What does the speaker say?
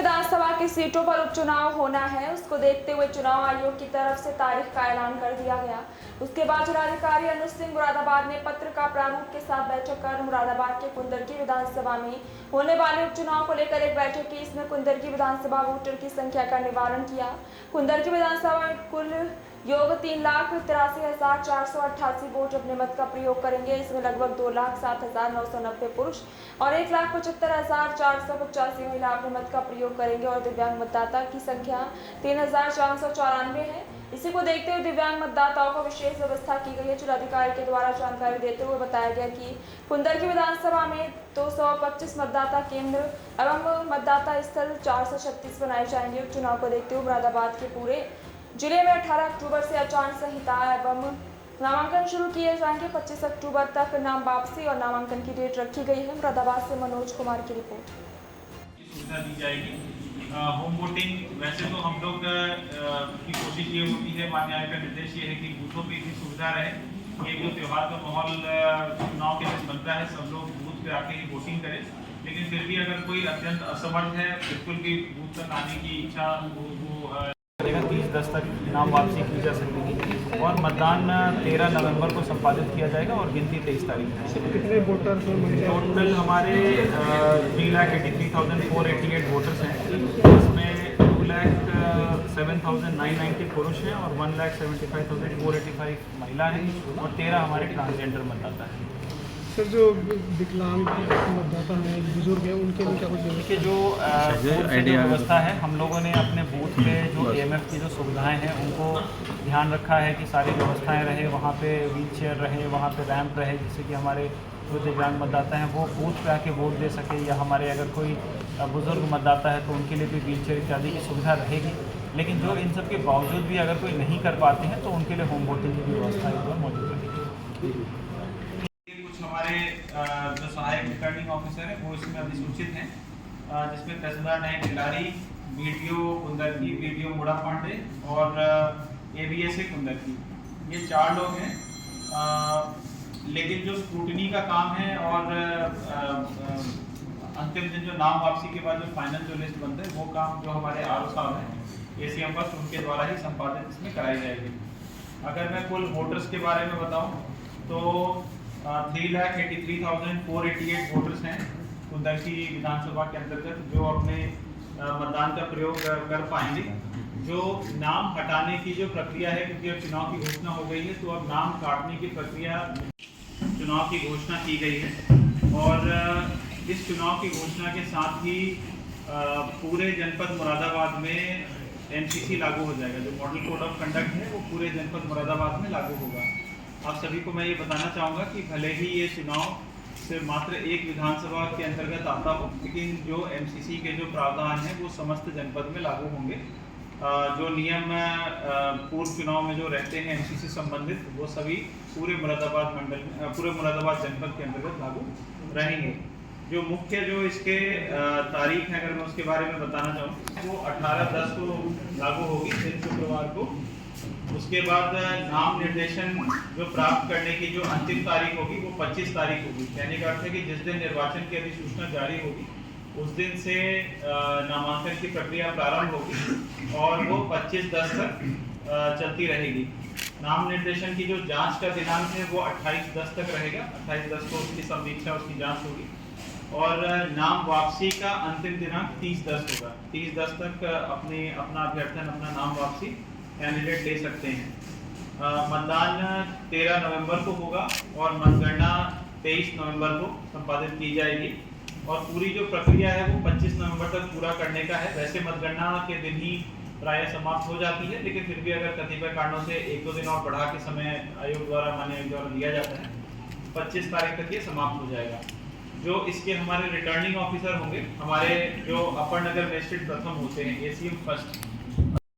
विधानसभा की सीटों पर उपचुनाव होना है, उसको देखते हुए चुनाव आयोग की तरफ से तारीख का ऐलान कर दिया गया। उसके बाद जिलाधिकारी अनुज सिंह मुरादाबाद ने पत्र का प्रारूप के साथ बैठक कर मुरादाबाद के कुंदरकी विधानसभा में होने वाले उपचुनाव को लेकर एक बैठक की। इसमें कुंदरकी विधानसभा वोटर की संख्या का निवारण किया। कुंदरकी विधानसभा में कुल योग 3,83,488 वोट अपने मत का प्रयोग करेंगे। इसमें लगभग 2,07,990 पुरुष और 1,75,485 महिला अपने मत का प्रयोग करेंगे और दिव्यांग मतदाता की संख्या 3,494 है। इसी को देखते हुए दिव्यांग मतदाताओं को विशेष व्यवस्था की गई है। जिलाधिकारी के द्वारा जानकारी देते हुए बताया गया कि कुंदरकी विधानसभा में 225 मतदाता केंद्र एवं मतदाता स्थल 436 बनाए जाएंगे। उपचुनाव को देखते हुए मुरादाबाद के पूरे जिले में 18 अक्टूबर से आचार संहिता एवं नामांकन शुरू किए जाएंगे। 25 अक्टूबर तक नाम वापसी और नामांकन की डेट रखी गई है। मुरादाबाद से मनोज कुमार की रिपोर्ट। सुविधा दी जाएगी। होम वोटिंग वैसे तो हम लोग की कोशिश ये होती है, माननीय आयोग का निर्देश ये है कि बूथों पर इतनी सुविधा रहे कि जो त्यौहार का माहौल चुनाव के दिन बनता है, सब लोग बूथ पे आके ही वोटिंग करें। लेकिन फिर भी अगर कोई अत्यंत असमर्थ है, बिल्कुल भी बूथ तक आने की इच्छा वो 30/10 तक नाम वापसी की जा सकेगी और मतदान 13 नवंबर को संपादित किया जाएगा और गिनती 23 तारीख है। कितने वोटर टोटल हमारे 3,83,488 वोटर्स हैं। इसमें 2,07,990 पुरुष हैं और 1,75,485 महिला हैं और 13 हमारे ट्रांसजेंडर मतदाता हैं। सर, जो विकलांग मतदाता हैं, बुजुर्ग हैं, उनके लिए क्या कुछ देखिए, जो व्यवस्था है, हम लोगों ने अपने बूथ पे जो AMF की जो सुविधाएं हैं उनको ध्यान रखा है कि सारी व्यवस्थाएं रहे, वहाँ पे व्हील चेयर रहे, वहाँ पे रैंप रहे, जिससे कि हमारे जो दिव्यांग मतदाता हैं वो बूथ पे आके वोट दे सके, या हमारे अगर कोई बुजुर्ग मतदाता है तो उनके लिए भी व्हील चेयर इत्यादि की सुविधा रहेगी। लेकिन जो इन सब के बावजूद भी अगर कोई नहीं कर पाते हैं तो उनके लिए होम वोटिंग की व्यवस्था मौजूद रहेगी। हमारे जो सहायक रिटर्निंग ऑफिसर है वो इसमें अधिसूचित हैं, जिसमें तहसीलदार नायक खिलाड़ी, BDO कुंदरकी, BDO मुड़ा पांडे और ABSA कुंदरकी, ये 4 लोग हैं। लेकिन जो स्क्रूटनी का काम है और अंतिम दिन जो नाम वापसी के बाद जो फाइनल जो लिस्ट बनते हैं वो काम जो हमारे RO साहब हैं, ACM बस, उनके द्वारा ही संपादित इसमें कराई जाएगी। अगर मैं कुल वोटर्स के बारे में बताऊँ तो 3,83,488 वोटर्स हैं कुंदरकी विधानसभा के अंतर्गत जो अपने मतदान का प्रयोग कर पाएंगे। जो नाम हटाने की जो प्रक्रिया है, क्योंकि अब चुनाव की घोषणा हो गई है तो अब नाम काटने की प्रक्रिया, चुनाव की घोषणा की गई है और इस चुनाव की घोषणा के साथ ही पूरे जनपद मुरादाबाद में MCC लागू हो जाएगा। जो मॉडल कोड ऑफ कंडक्ट है वो पूरे जनपद मुरादाबाद में लागू होगा। आप सभी को मैं ये बताना चाहूँगा कि भले ही ये चुनाव से मात्र एक विधानसभा के अंतर्गत आता हो, लेकिन जो MCC के जो प्रावधान हैं वो समस्त जनपद में लागू होंगे। जो नियम पूर्व चुनाव में जो रहते हैं MCC संबंधित, वो सभी पूरे मुरादाबाद मंडल में, पूरे मुरादाबाद जनपद के अंतर्गत लागू रहेंगे। जो मुख्य जो इसके तारीख है, अगर मैं उसके बारे में बताना चाहूँ, वो 18/10 को लागू होगी, दिन शुक्रवार को। उसके बाद नाम निर्देशन जो प्राप्त करने की जो अंतिम तारीख होगी वो 25 तारीख होगी। कहने का अर्थ है कि जिस दिन निर्वाचन की अधिसूचना जारी होगी उस दिन से नामांकन की प्रक्रिया प्रारंभ होगी और वो 25/10 तक चलती रहेगी। नाम निर्देशन की जो जांच का दिनांक है वो 28/10 तक रहेगा। 28/10 को उसकी समीक्षा, उसकी जांच होगी और नाम वापसी का अंतिम दिनांक 30/10 होगा। 30/10 तक अपना अभ्यर्थन, अपना नाम वापसी कैंडिडेट ले सकते हैं। मतदान 13 नवंबर को होगा और मतगणना 23 नवंबर को संपादित की जाएगी और पूरी जो प्रक्रिया है वो 25 नवंबर तक पूरा करने का है। वैसे मतगणना के दिन ही प्राय समाप्त हो जाती है, लेकिन फिर भी अगर कतिपय कारणों से 1-2 दिन और बढ़ा के समय आयोग द्वारा, माननीय आयोग द्वारा दिया जाता है, 25 तारीख तक ये समाप्त हो जाएगा। जो इसके हमारे रिटर्निंग ऑफिसर होंगे, हमारे जो अपर नगर मजिस्ट्रेट प्रथम होते हैं, ACM फर्स्ट,